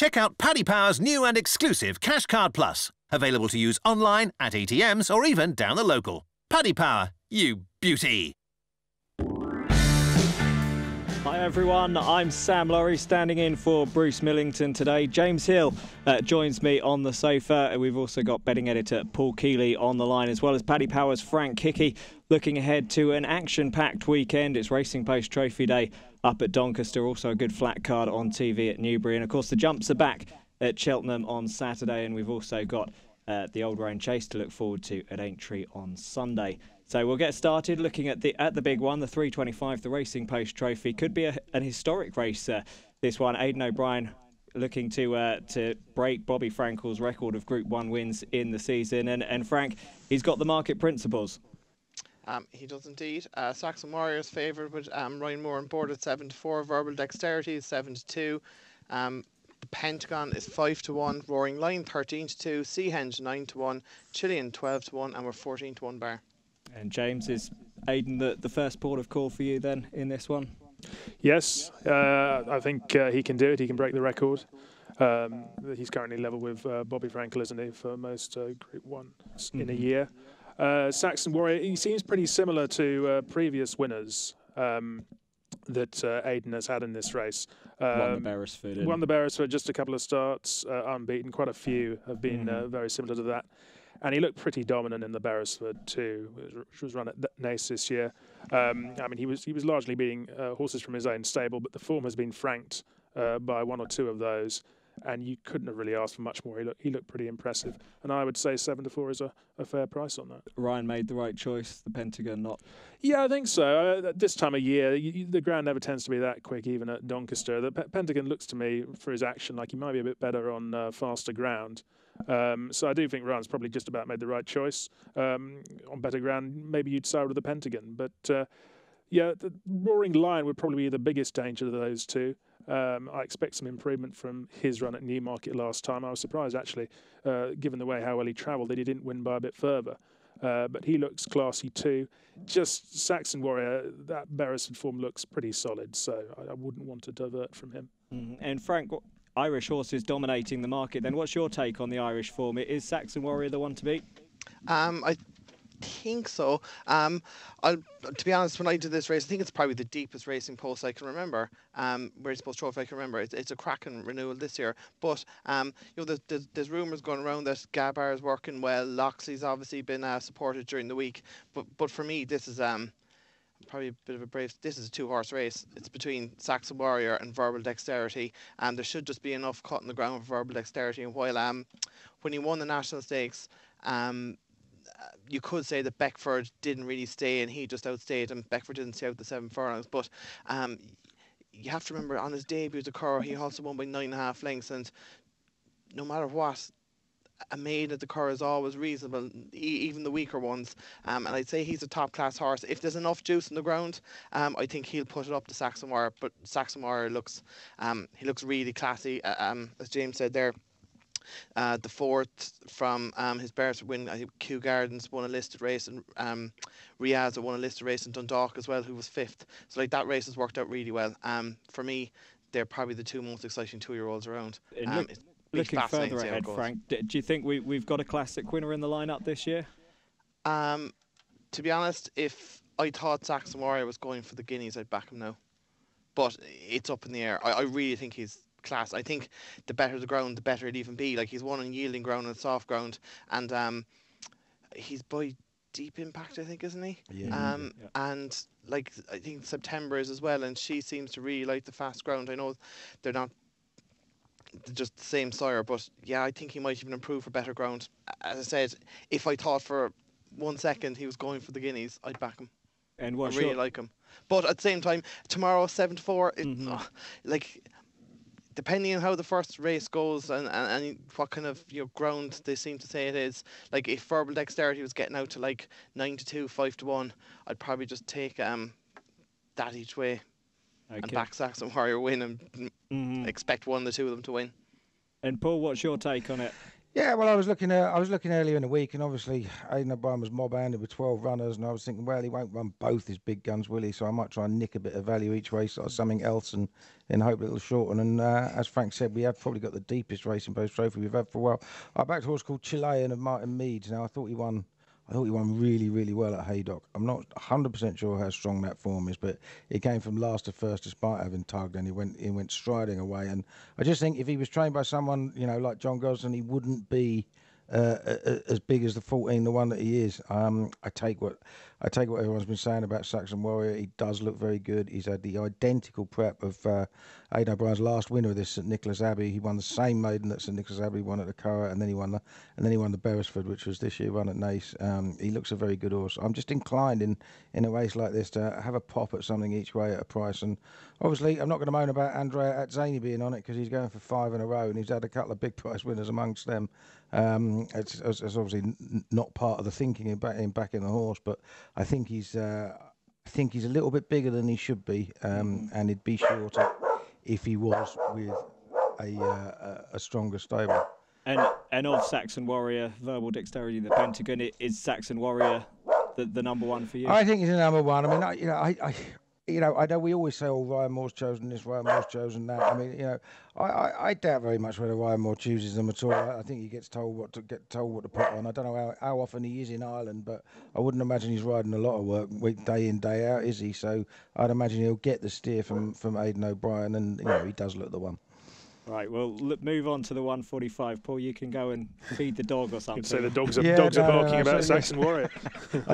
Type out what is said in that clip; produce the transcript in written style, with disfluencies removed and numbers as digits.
check out Paddy Power's new and exclusive Cash Card Plus, available to use online, at ATMs or even down the local. Paddy Power, you beauty! Hi everyone, I'm Sam Laurie standing in for Bruce Millington today. James Hill joins me on the sofa. We've also got betting editor Paul Keeley on the line, as well as Paddy Power's Frank Hickey, looking ahead to an action-packed weekend. It's Racing Post Trophy Day up at Doncaster, also a good flat card on TV at Newbury. And of course the jumps are back at Cheltenham on Saturday, and we've also got the Old Round Chase to look forward to at Aintree on Sunday. So we'll get started looking at the big one, the 325, the Racing Post Trophy. Could be an historic race, this one. Aidan O'Brien looking to break Bobby Frankel's record of Group 1 wins in the season. And Frank, he's got the market principles. He does indeed. Saxon Warriors favoured with Ryan Moore on board at 7-4. Verbal Dexterity is 7-2. The Pentagon is 5-1. Roaring Lion 13-2. Seahenge 9-1. Chilean 12-1, and we're 14-1 bar. And James, is Aidan the first port of call for you then in this one? Yes, I think he can do it. He can break the record. He's currently level with Bobby Frankel, isn't he, for most Group 1s in a year. Saxon Warrior, he seems pretty similar to previous winners that Aidan has had in this race. Won the Beresford. Won the Beresford, just a couple of starts, unbeaten. Quite a few have been very similar to that. And he looked pretty dominant in the Beresford too, which was run at Naas this year. I mean, he was largely beating horses from his own stable, but the form has been franked by one or two of those, and you couldn't have really asked for much more. He looked pretty impressive, and I would say 7-4 is a fair price on that. Ryan made the right choice. The Pentagon not. Yeah, I think so. At this time of year, the ground never tends to be that quick, even at Doncaster. The Pentagon looks to me, for his action, like he might be a bit better on faster ground. So I do think Ryan's probably just about made the right choice. On better ground, maybe you'd side with the Pentagon. But yeah, the Roaring Lion would probably be the biggest danger of those two. I expect some improvement from his run at Newmarket last time. I was surprised, actually, given the way how well he travelled, that he didn't win by a bit further. But he looks classy too. Just Saxon Warrior, that Beresford form looks pretty solid, so I wouldn't want to divert from him. And Frank, Irish horses dominating the market then. What's your take on the Irish form? Is Saxon Warrior the one to beat? I think so. To be honest, when I did this race, I think it's probably the deepest Racing Post I can remember. Racing Post Trophy I can remember. It's a cracking renewal this year. But you know, there's rumours going around that Gabar is working well. Loxley's obviously been supported during the week. But for me, this is probably a bit of a brave. This is a two-horse race. It's between Saxon Warrior and Verbal Dexterity, and there should just be enough cut in the ground for Verbal Dexterity. And while when he won the National Stakes, you could say that Beckford didn't really stay, and he just outstayed him. Beckford didn't stay out the 7 furlongs, but you have to remember on his debut at the Curragh, he also won by 9.5 lengths, and no matter what, a maiden at the Curragh is always reasonable, even the weaker ones. And I'd say he's a top-class horse. If there's enough juice in the ground, I think he'll put it up to Saxon Warrior. But Saxon Warrior looks really classy. As James said there, the fourth from his Beresford win, I think Kew Gardens won a listed race, and Riaz won a listed race in Dundalk as well, who was 5th. So like that race has worked out really well. For me, they're probably the two most exciting 2-year-olds around. Looking further ahead, Frank, do you think we've got a classic winner in the lineup this year? To be honest, if I thought Saxon Warrior was going for the Guineas, I'd back him now. But it's up in the air. I really think he's class. I think the better the ground, the better it even be. Like, he's won on yielding ground and soft ground, and he's by Deep Impact, I think, isn't he? Yeah. And like, I think September is as well, and she seems to really like the fast ground. I know they're not just the same sire, but yeah, I think he might even improve for better ground. As I said, if I thought for 1 second he was going for the Guineas, I'd back him. And I really like him. But at the same time, tomorrow 7-4, like, depending on how the first race goes and what kind of ground they seem to say it is, like if Verbal Dexterity was getting out to like 9-2, 5-1, I'd probably just take that each way. Okay. And back Saxon Warrior win and expect one of the two of them to win. And Paul, what's your take on it? Yeah, well, I was looking earlier in the week, and obviously Aidan O'Brien was mob-handed with 12 runners, and I was thinking, well, he won't run both his big guns, will he? So I might try and nick a bit of value each race or something else, and hope it'll shorten. And as Frank said, we have probably got the deepest racing post trophy we've had for a while. I backed a horse called Chilean of Martin Meads. Now I thought he won really, really well at Haydock. I'm not 100% sure how strong that form is, but he came from last to first despite having tugged, and he went striding away. And I just think if he was trained by someone, like John Gosden, he wouldn't be as big as the 14, the one that he is. I take what everyone's been saying about Saxon Warrior. He does look very good. He's had the identical prep of Aidan O'Brien's last winner of this, St Nicholas Abbey. He won the same maiden that St Nicholas Abbey won at the Curragh, and then he won the Beresford, which was this year run at Naas. He looks a very good horse. I'm just inclined in a race like this to have a pop at something each way at a price. And obviously, I'm not going to moan about Andrea Atzani being on it because he's going for 5 in a row, and he's had a couple of big price winners amongst them. It's obviously not part of the thinking in backing the horse, but I think he's a little bit bigger than he should be, and he'd be shorter if he was with a stronger stable. And of Saxon Warrior, Verbal Dexterity, the Pentagon, is Saxon Warrior the number one for you? I think he's the number one. I mean, I know we always say, "Oh, Ryan Moore's chosen this, Ryan Moore's chosen that." I mean, I doubt very much whether Ryan Moore chooses them at all. I think he gets told what to put on. I don't know how often he is in Ireland, but I wouldn't imagine he's riding a lot of work day in, day out, is he? So I'd imagine he'll get the steer from Aidan O'Brien, and he does look the one. Right, well, move on to the 145. Paul, you can go and feed the dog or something. You'd say the dogs are barking about Saxon Warrior.